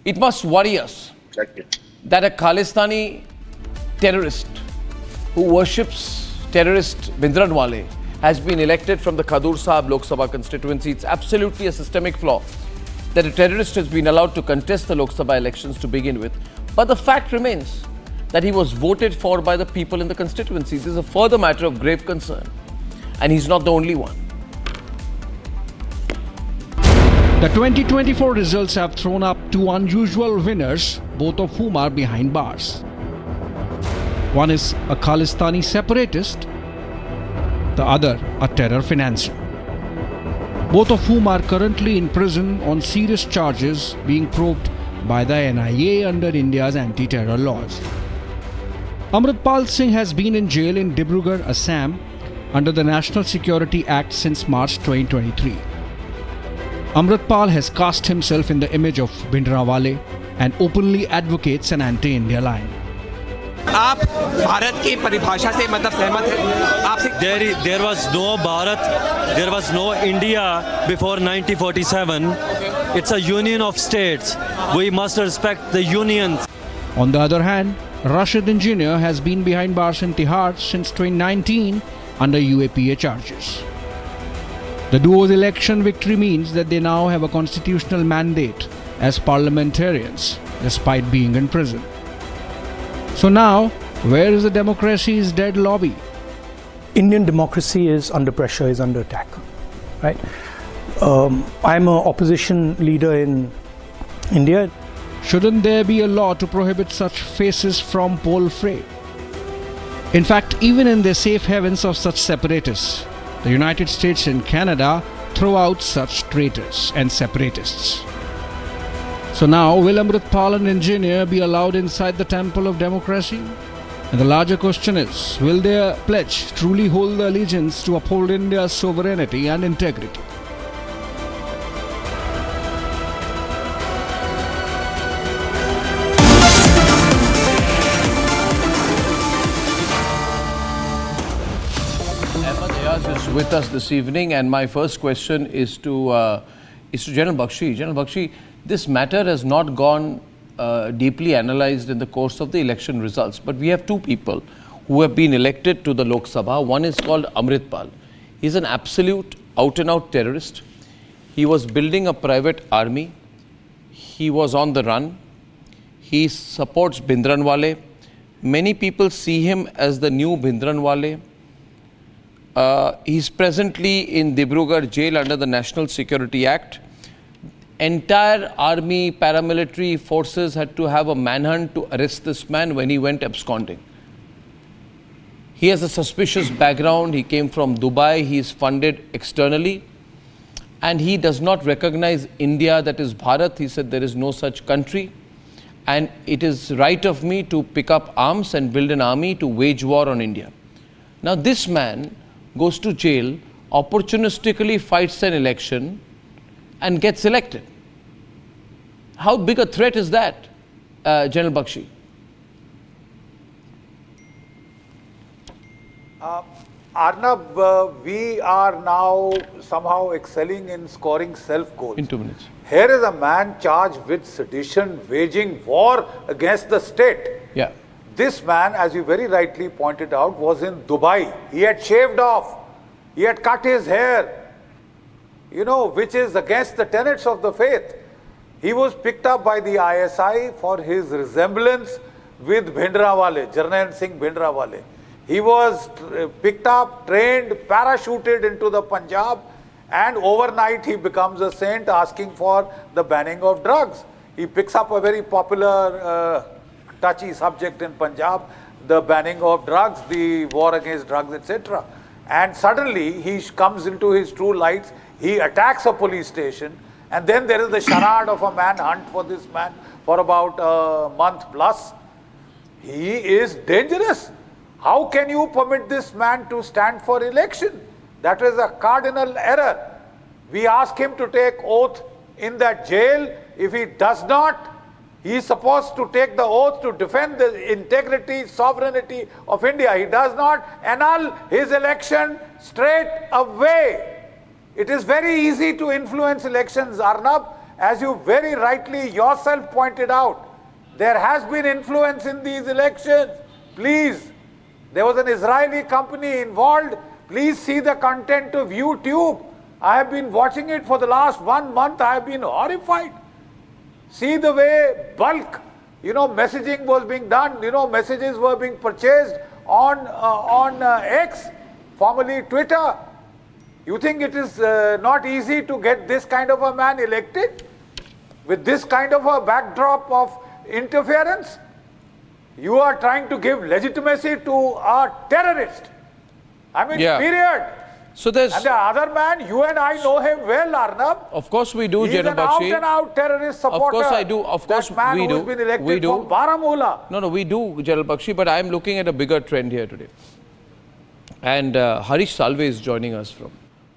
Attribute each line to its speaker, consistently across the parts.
Speaker 1: It must worry us that a Khalistani terrorist who worships terrorist Bhindranwale has been elected from the Khadoor Sahib Lok Sabha constituency. It's absolutely a systemic flaw that a terrorist has been allowed to contest the Lok Sabha elections to begin with. But the fact remains that he was voted for by the people in the constituency. This is a further matter of grave concern. And he's not the only one.
Speaker 2: The 2024 results have thrown up two unusual winners, both of whom are behind bars. One is a Khalistani separatist, the other a terror financier. Both of whom are currently in prison on serious charges being probed by the NIA under India's anti-terror laws. Amritpal Singh has been in jail in Dibrugarh, Assam under the National Security Act since March 2023. Amritpal has cast himself in the image of Bhindranwale and openly advocates an anti-India line.
Speaker 3: आप भारत की परिभाषा से मतलब सहमत हैं? आपसे
Speaker 4: There was no Bharat, there was no India before 1947. It's a union of states. We must respect the unions.
Speaker 2: On the other hand, Rashid Engineer has been behind bars in Tihar since 2019 under UAPA charges. The duo's election victory means that they now have a constitutional mandate as parliamentarians, despite being in prison. So now, where is the democracy's dead lobby?
Speaker 5: Indian democracy is under pressure, is under attack. Right? I'm an opposition leader in India.
Speaker 2: Shouldn't there be a law to prohibit such faces from poll fray? In fact, even in the safe havens of such separatists, the United States and Canada throw out such traitors and separatists. So now, will Amritpal and Engineer be allowed inside the temple of democracy? And the larger question is, will their pledge truly hold the allegiance to uphold India's sovereignty and integrity?
Speaker 1: Is with us this evening, and my first question is to General Bakshi. General Bakshi, this matter has not gone deeply analysed in the course of the election results, but we have two people who have been elected to the Lok Sabha. One is called Amritpal. He's an absolute out-and-out terrorist. He was building a private army. He was on the run. He supports Bhindranwale. Many people see him as the new Bhindranwale. He's presently in Dibrugarh jail under the National Security Act. Entire army, paramilitary forces had to have a manhunt to arrest this man when he went absconding. He has a suspicious background. He came from Dubai. He is funded externally. And he does not recognize India, that is Bharat. He said there is no such country. And it is right of me to pick up arms and build an army to wage war on India. Now this man goes to jail, opportunistically fights an election and gets elected. How big a threat is that, General Bakshi?
Speaker 6: Arnab, we are now somehow excelling in scoring self-goals.
Speaker 1: In 2 minutes.
Speaker 6: Here is a man charged with sedition, waging war against the state.
Speaker 1: Yeah.
Speaker 6: This man, as you very rightly pointed out, was in Dubai. He had shaved off. He had cut his hair, which is against the tenets of the faith. He was picked up by the ISI for his resemblance with Bhindranwale, Jarnail Singh Bhindranwale. He was picked up, trained, parachuted into the Punjab, and overnight he becomes a saint asking for the banning of drugs. He picks up a very popular touchy subject in Punjab, the banning of drugs, the war against drugs, etc. And suddenly he comes into his true lights, he attacks a police station, and then there is the charade of a manhunt for this man for about a month plus. He is dangerous. How can you permit this man to stand for election? That is a cardinal error. We ask him to take oath in that jail. If he does not, he is supposed to take the oath to defend the integrity, sovereignty of India. He does not annul his election straight away. It is very easy to influence elections, Arnab. as you very rightly yourself pointed out, there has been influence in these elections. Please, there was an Israeli company involved. Please see the content of YouTube. I have been watching it for the last 1 month. I have been horrified. See the way bulk, messaging was being done. Messages were being purchased on X, formerly Twitter. You think it is not easy to get this kind of a man elected with this kind of a backdrop of interference? You are trying to give legitimacy to a terrorist. Period.
Speaker 1: So there's...
Speaker 6: And the other man, you and I know him well, Arnab.
Speaker 1: Of course we do,
Speaker 6: He's
Speaker 1: General
Speaker 6: an
Speaker 1: Bakshi.
Speaker 6: out-and-out terrorist supporter.
Speaker 1: Of course I do. Of course
Speaker 6: that man
Speaker 1: we do.
Speaker 6: Who's been elected
Speaker 1: We do.
Speaker 6: from Baramulla.
Speaker 1: No, we do, General Bakshi, but I am looking at a bigger trend here today. And Harish Salve is joining us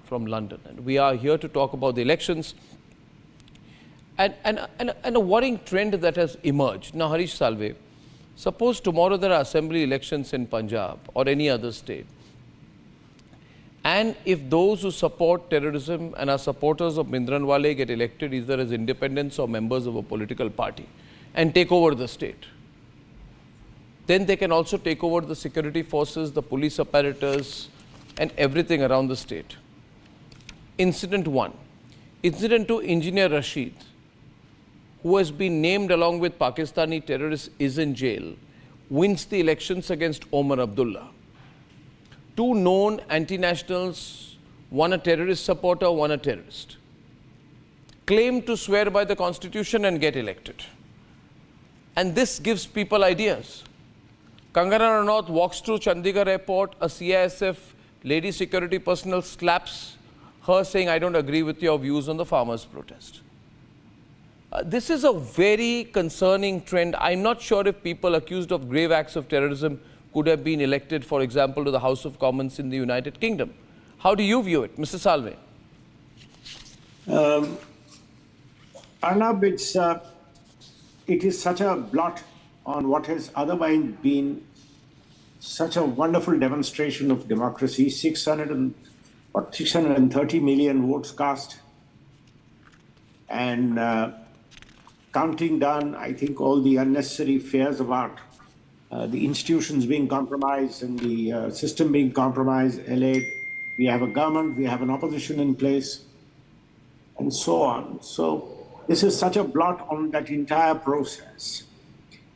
Speaker 1: from London. And we are here to talk about the elections and a worrying trend that has emerged. Now, Harish Salve, suppose tomorrow there are assembly elections in Punjab or any other state. And if those who support terrorism and are supporters of Bhindranwale get elected either as independents or members of a political party and take over the state, then they can also take over the security forces, the police apparatus and everything around the state. Incident 1. Incident 2, Engineer Rashid, who has been named along with Pakistani terrorists, is in jail, wins the elections against Omar Abdullah. 2 known anti-nationals, one a terrorist supporter, one a terrorist, claim to swear by the constitution and get elected. And this gives people ideas. Kangana Ranaut walks through Chandigarh airport, a CISF lady security personnel slaps her saying, I don't agree with your views on the farmers' protest. This is a very concerning trend. I'm not sure if people accused of grave acts of terrorism could have been elected, for example, to the House of Commons in the United Kingdom. How do you view it, Mr. Salve?
Speaker 7: Arnab, it is such a blot on what has otherwise been such a wonderful demonstration of democracy. 630 million votes cast, and counting down, I think, all the unnecessary fears about the institutions being compromised and the system being compromised, allayed. We have a government, we have an opposition in place, and so on. So this is such a blot on that entire process.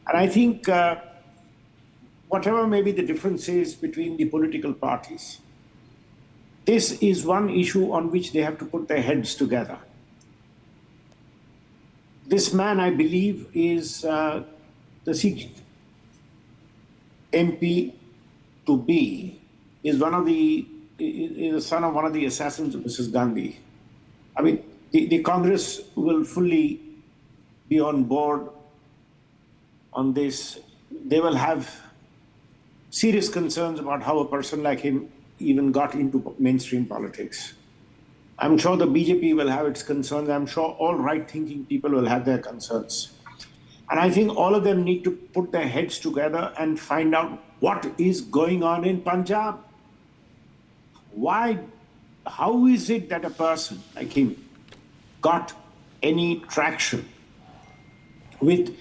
Speaker 7: And I think whatever may be the differences between the political parties, this is one issue on which they have to put their heads together. This man, I believe, is the Sikh MP to be, is the son of one of the assassins of Mrs. Gandhi. I mean, the Congress will fully be on board on this. They will have serious concerns about how a person like him even got into mainstream politics. I'm sure the BJP will have its concerns. I'm sure all right-thinking people will have their concerns. And I think all of them need to put their heads together and find out what is going on in Punjab. How is it that a person like him got any traction with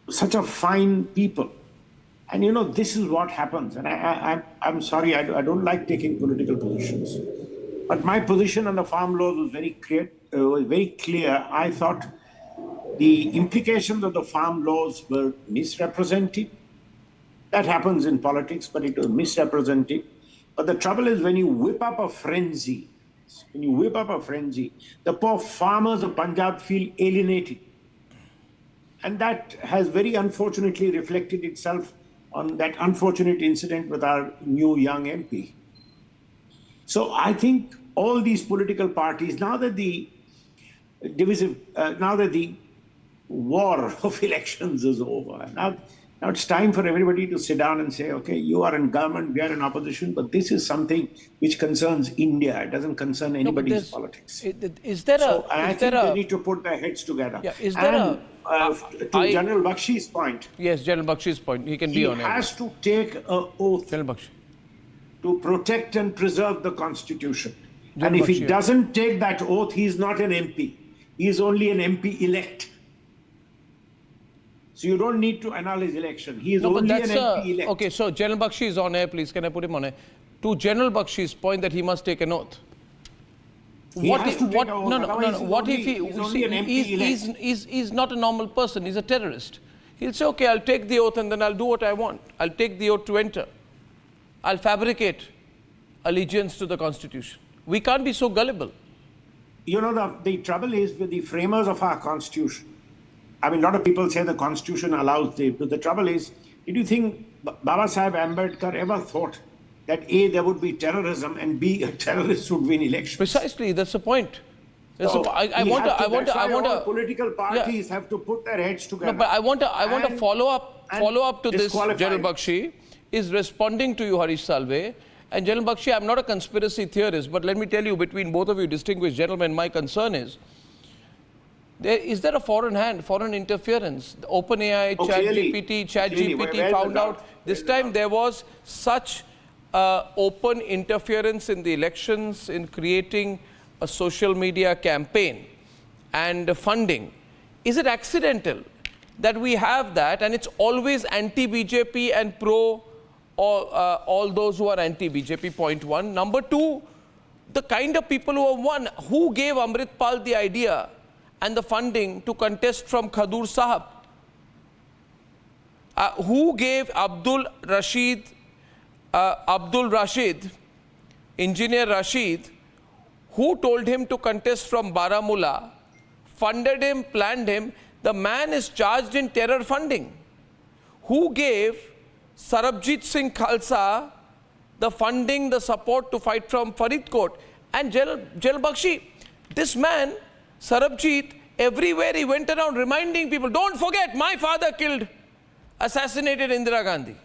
Speaker 7: such a fine people? And this is what happens. And I'm sorry, I don't like taking political positions. But my position on the farm laws was very clear. I thought the implications of the farm laws were misrepresented. That happens in politics, but it was misrepresented. But the trouble is when you whip up a frenzy, the poor farmers of Punjab feel alienated. And that has very unfortunately reflected itself on that unfortunate incident with our new young MP. So I think all these political parties, now that the war of elections is over, now it's time for everybody to sit down and say, okay, you are in government, we are in opposition, but this is something which concerns India. It doesn't concern anybody's politics.
Speaker 1: I
Speaker 7: think they need to put their heads together.
Speaker 1: Yeah,
Speaker 7: to General Bakshi's point.
Speaker 1: Yes, General Bakshi's point. He can be on it.
Speaker 7: He has to take an oath to protect and preserve the Constitution. And if he doesn't take that oath, he is not an MP. He is only an MP elect. So you don't need to annul his election. He is
Speaker 1: No, but
Speaker 7: only an
Speaker 1: that's
Speaker 7: MP elect.
Speaker 1: okay. So General Bakshi is on air, please. Can I put him on air? To General Bakshi's point that he must take an oath.
Speaker 7: He has to take an oath, otherwise he's
Speaker 1: What if
Speaker 7: he's only an MP elect.
Speaker 1: he's not a normal person? He's a terrorist. He'll say, okay, I'll take the oath and then I'll do what I want. I'll take the oath to enter. I'll fabricate allegiance to the Constitution. We can't be so gullible.
Speaker 7: You know, the trouble is with the framers of our Constitution. I mean, a lot of people say the Constitution allows the trouble is, did you think Baba Sahib Ambedkar ever thought that A, there would be terrorism, and B, a terrorist would win elections?
Speaker 1: Precisely, that's the point.
Speaker 7: So
Speaker 1: I want to.
Speaker 7: Political parties have to put their heads together.
Speaker 1: No, but I want to follow up to this. General Bakshi is responding to you, Harish Salve. And General Bakshi, I'm not a conspiracy theorist, but let me tell you, between both of you distinguished gentlemen, my concern is, is there a foreign hand, foreign interference? The OpenAI, ChatGPT found out. This time there was such open interference in the elections, in creating a social media campaign and funding. Is it accidental that we have that and it's always anti-BJP and pro all those who are anti-BJP, point one. Number two, the kind of people who have won, who gave Amritpal the idea and the funding to contest from Khadoor Sahib? Who gave Abdul Rashid, Engineer Rashid, who told him to contest from Baramulla, funded him, planned him? The man is charged in terror funding. Who gave Sarabjeet Singh Khalsa the funding, the support to fight from Faridkot? And General Bakshi, this man, Sarabjeet, everywhere he went around reminding people, don't forget, my father assassinated Indira Gandhi.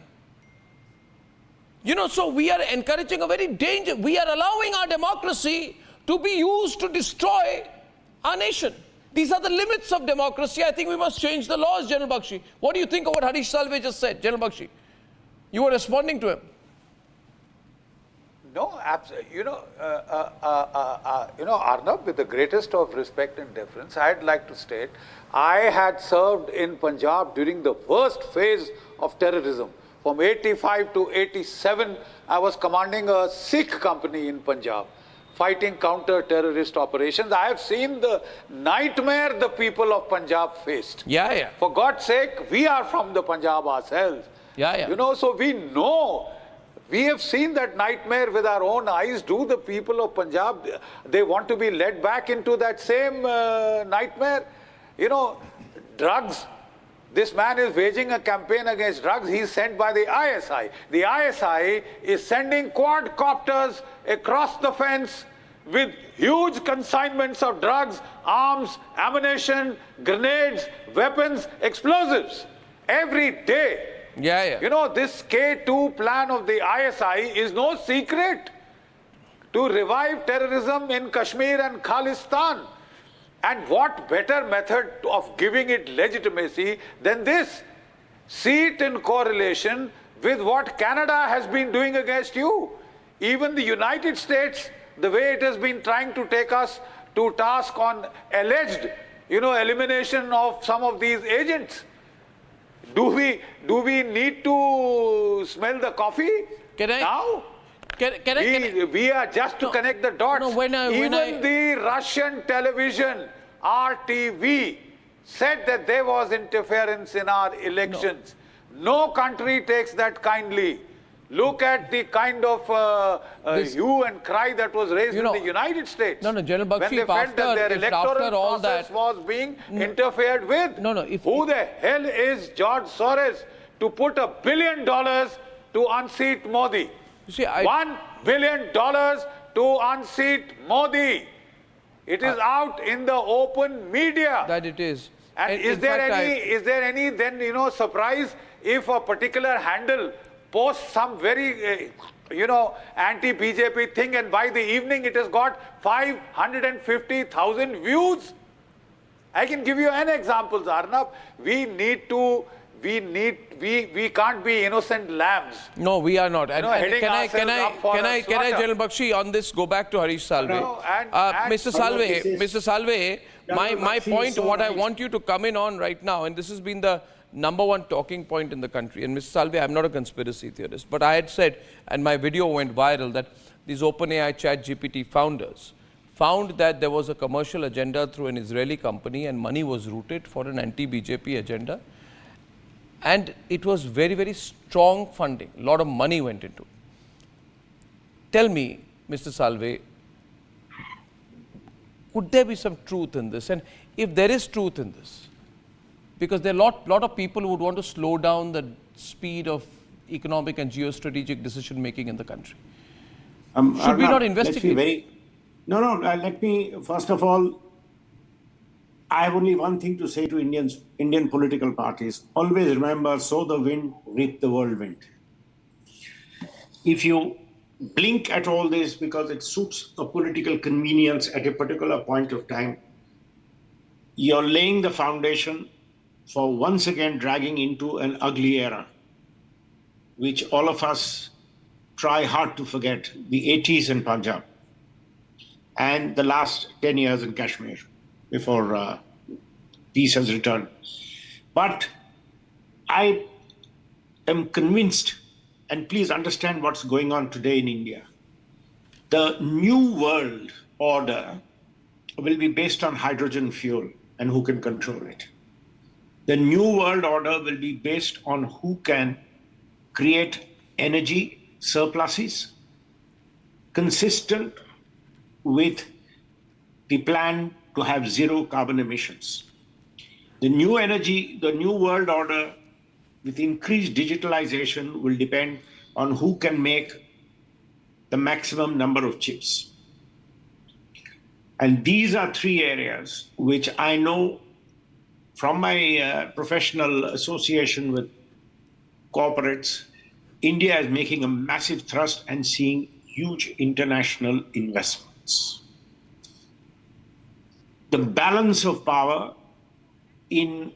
Speaker 1: You know, so we are encouraging a very dangerous, we are allowing our democracy to be used to destroy our nation. These are the limits of democracy. I think we must change the laws, General Bakshi. What do you think of what Harish Salve just said, General Bakshi? You were responding to him.
Speaker 6: No, absolutely. Arnab, with the greatest of respect and deference, I'd like to state, I had served in Punjab during the worst phase of terrorism. From 85 to 87, I was commanding a Sikh company in Punjab, fighting counter-terrorist operations. I have seen the nightmare the people of Punjab faced.
Speaker 1: Yeah.
Speaker 6: For God's sake, we are from the Punjab ourselves.
Speaker 1: Yeah.
Speaker 6: You know, so we know, we have seen that nightmare with our own eyes. Do the people of Punjab, they want to be led back into that same nightmare? You know, drugs. This man is waging a campaign against drugs. He is sent by the ISI. The ISI is sending quadcopters across the fence with huge consignments of drugs, arms, ammunition, grenades, weapons, explosives every day.
Speaker 1: Yeah.
Speaker 6: You know, this K2 plan of the ISI is no secret to revive terrorism in Kashmir and Khalistan. And what better method of giving it legitimacy than this? See it in correlation with what Canada has been doing against you. Even the United States, the way it has been trying to take us to task on alleged, elimination of some of these agents. Do we need to smell the coffee now? We are just to connect the dots. Even the Russian television, RTV, said that there was interference in our elections. No country takes that kindly. Look at the kind of hue and cry that was raised in the United States.
Speaker 1: General Bakshi,
Speaker 6: when they felt that their electoral process was being interfered with. Who the hell is George Soros to put $1 billion to unseat Modi? $1 billion to unseat Modi. It is out in the open media.
Speaker 1: That it is.
Speaker 6: And is there any then surprise if a particular handle posts some very anti-BJP thing, and by the evening it has got 550,000 views? I can give you an example, Arnab. We can't be innocent lambs.
Speaker 1: No, we are not. Can I, General Bakshi, on this, go back to Harish Salve? Mr. Salve, my
Speaker 7: see,
Speaker 1: point,
Speaker 7: so
Speaker 1: what I
Speaker 7: right.
Speaker 1: want you to come in on right now, and this has been the number one talking point in the country, and Mr. Salve, I'm not a conspiracy theorist, but I had said, and my video went viral, that these OpenAI ChatGPT founders found that there was a commercial agenda through an Israeli company and money was routed for an anti-BJP agenda. And it was very, very strong funding. A lot of money went into it. Tell me, Mr. Salve, could there be some truth in this? And if there is truth in this, because there are lot of people who would want to slow down the speed of economic and geostrategic decision making in the country. Should we
Speaker 7: Arnab,
Speaker 1: not investigate?
Speaker 7: Let me, first of all, I have only one thing to say to Indian political parties. Always remember, sow the wind, reap the whirlwind. If you blink at all this because it suits a political convenience at a particular point of time, you're laying the foundation for once again dragging into an ugly era, which all of us try hard to forget, the 80s in Punjab and the last 10 years in Kashmir before peace has returned. But I am convinced, and please understand what's going on today in India. The new world order will be based on hydrogen fuel and who can control it. The new world order will be based on who can create energy surpluses consistent with the plan to have zero carbon emissions. The new world order with increased digitalization will depend on who can make the maximum number of chips. And these are three areas which I know from my professional association with corporates, India is making a massive thrust and seeing huge international investments. The balance of power in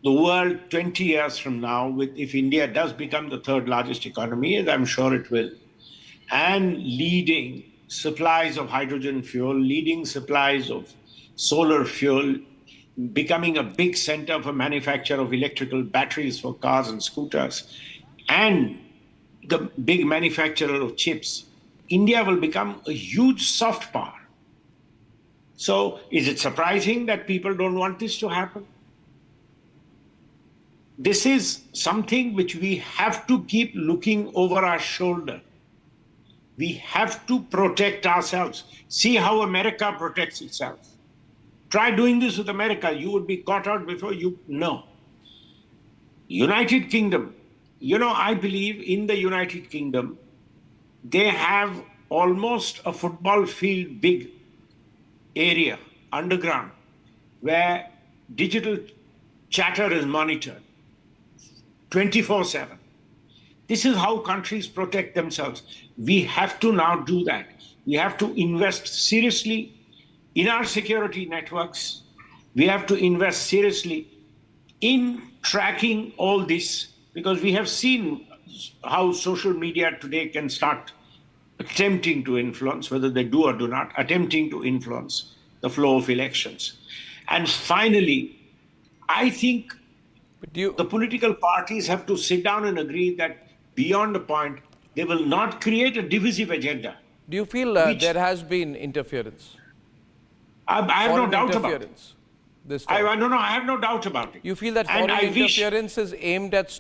Speaker 7: the world 20 years from now, if India does become the third largest economy, as I'm sure it will, and leading supplies of hydrogen fuel, leading supplies of solar fuel, becoming a big center for manufacture of electrical batteries for cars and scooters, and the big manufacturer of chips, India will become a huge soft power. So is it surprising that people don't want this to happen? This is something which we have to keep looking over our shoulder. We have to protect ourselves. See how America protects itself. Try doing this with America. You would be caught out before you know. United Kingdom. I believe in the United Kingdom, they have almost a football field big area underground where digital chatter is monitored 24/7. This is how countries protect themselves. We have to now do that. We have to invest seriously in our security networks. We have to invest seriously in tracking all this, because we have seen how social media today can start attempting to influence, whether they do or do not, attempting to influence the flow of elections. And finally, I think the political parties have to sit down and agree that beyond a point, they will not create a divisive agenda.
Speaker 1: Do you feel there has been interference?
Speaker 7: I have no doubt about it.
Speaker 1: This time?
Speaker 7: I have no doubt about it.
Speaker 1: You feel that foreign interference is aimed at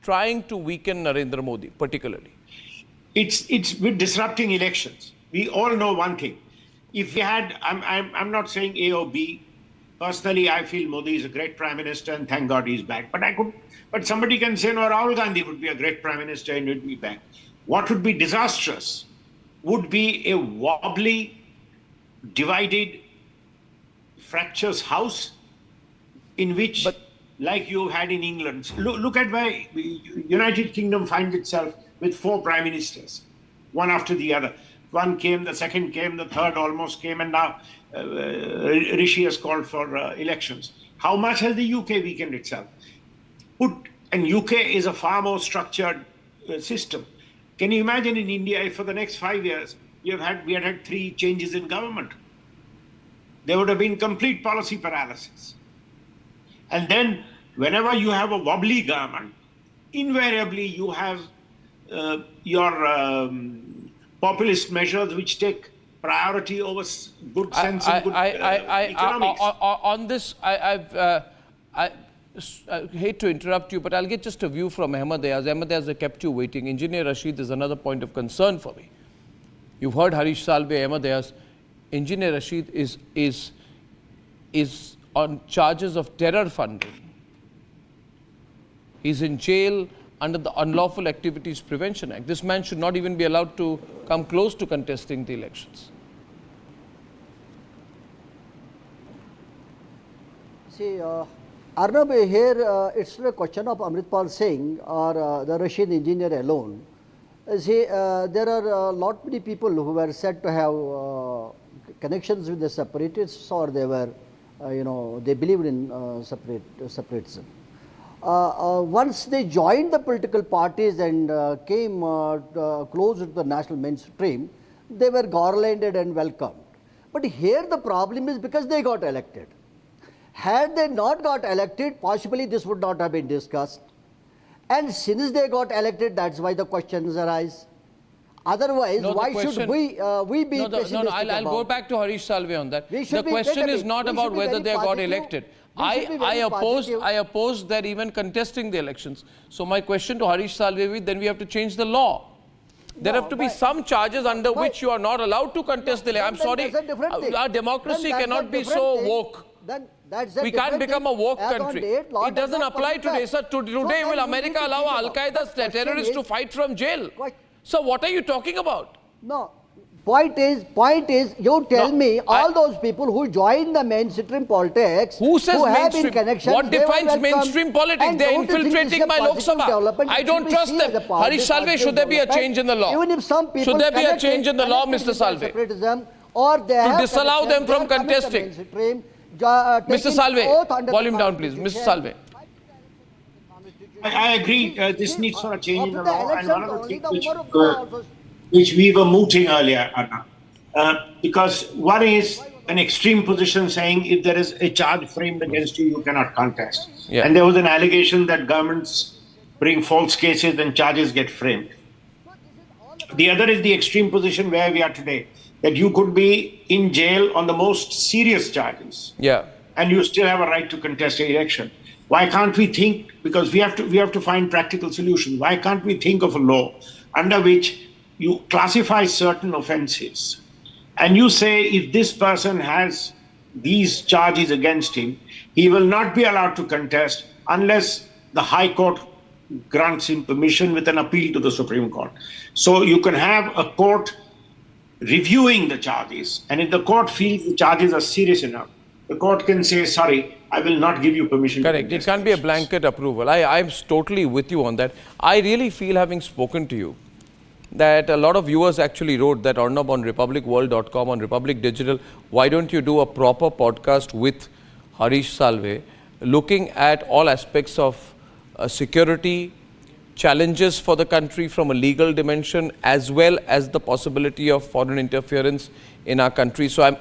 Speaker 1: trying to weaken Narendra Modi, particularly?
Speaker 7: It's with disrupting elections. We all know one thing. If we had, I'm not saying A or B. Personally, I feel Modi is a great prime minister, and thank God he's back. But somebody can say, no, Rahul Gandhi would be a great prime minister and would be back. What would be disastrous would be a wobbly, divided, fractious house in which, like you had in England, look at where United Kingdom finds itself with 4 prime ministers, one after the other. One came, the second came, the third almost came, and now Rishi has called for elections. How much has the UK weakened itself? And UK is a far more structured system. Can you imagine in India if for the next 5 years we had had 3 changes in government? there would have been complete policy paralysis. And then, whenever you have a wobbly government, invariably you have your populist measures which take priority over good sense and good economics.
Speaker 1: On this, I hate to interrupt you, but I'll get just a view from Ahmed Ayaz. Ahmed Ayaz, I kept you waiting. Engineer Rashid is another point of concern for me. You've heard Harish Salve, Ahmed Ayaz. Engineer Rashid is on charges of terror funding. He's in jail under the Unlawful Activities Prevention Act. This man should not even be allowed to come close to contesting the elections.
Speaker 8: See, Arnab, here it's not a question of Amritpal Singh or the Russian engineer alone. See, there are a lot many people who were said to have connections with the separatists, or they were, they believed in separatism. Once they joined the political parties and came closer to the national mainstream, they were garlanded and welcomed. But here the problem is because they got elected. Had they not got elected, possibly this would not have been discussed. And since they got elected, that's why the questions arise. Otherwise, why should we be pessimistic
Speaker 1: I'll go back to Harish Salve on that. The question is not about whether they got elected. I oppose their even contesting the elections. So my question to Harish Salve, then we have to change the law. There have to be some charges under which you are not allowed to contest the election. I'm sorry, our democracy cannot be so woke. We can't become a woke country. It doesn't apply today. Sir, today will America allow Al-Qaeda terrorists to fight from jail? So what are you talking about?
Speaker 8: No. Point is, you tell me all those people who joined the mainstream politics,
Speaker 1: who says mainstream?
Speaker 8: Connections,
Speaker 1: what defines mainstream politics? They're infiltrating my Lok Sabha. I don't trust them. Harish Salve, should there be a change in the law?
Speaker 8: Even if some people
Speaker 1: should there be a change in the law, Mr. Salve?
Speaker 8: Or they
Speaker 1: to disallow them from contesting. Mr. Salve, volume down please. Mr. Salve.
Speaker 7: I agree, this needs for a change in the law, and one of the things which we were mooting earlier, Anna, because one is an extreme position saying if there is a charge framed against you, you cannot contest. Yeah. And there was an allegation that governments bring false cases and charges get framed. The other is the extreme position where we are today, that you could be in jail on the most serious charges, and you still have a right to contest the election. Why can't we think, because we have to find practical solutions, why can't we think of a law under which you classify certain offenses and you say if this person has these charges against him, he will not be allowed to contest unless the High Court grants him permission with an appeal to the Supreme Court. So you can have a court reviewing the charges, and if the court feels the charges are serious enough, the court can say, sorry, I will not give you permission.
Speaker 1: Correct. It can't be a blanket approval. I'm totally with you on that. I really feel, having spoken to you, that a lot of viewers actually wrote that Arnab on republicworld.com, on Republic Digital, why don't you do a proper podcast with Harish Salve, looking at all aspects of security, challenges for the country from a legal dimension, as well as the possibility of foreign interference in our country. So I'm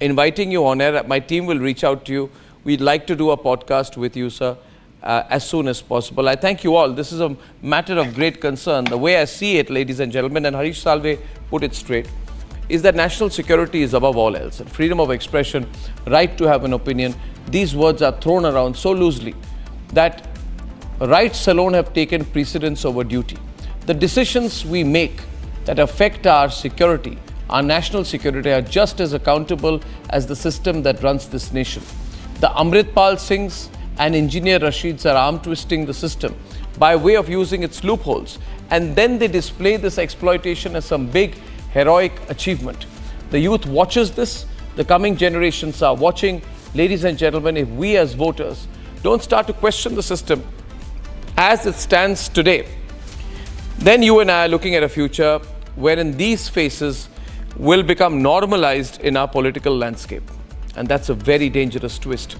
Speaker 1: inviting you on air. My team will reach out to you. We'd like to do a podcast with you, sir, as soon as possible. I thank you all. This is a matter of great concern. The way I see it, ladies and gentlemen, and Harish Salve put it straight, is that national security is above all else. And freedom of expression, right to have an opinion, these words are thrown around so loosely that rights alone have taken precedence over duty. The decisions we make that affect our security, our national security, are just as accountable as the system that runs this nation. The Amritpal Singhs and Engineer Rashids are arm twisting the system by way of using its loopholes, and then they display this exploitation as some big heroic achievement. The youth watches this, the coming generations are watching. Ladies and gentlemen, if we as voters don't start to question the system as it stands today, then you and I are looking at a future wherein these faces will become normalized in our political landscape. And that's a very dangerous twist.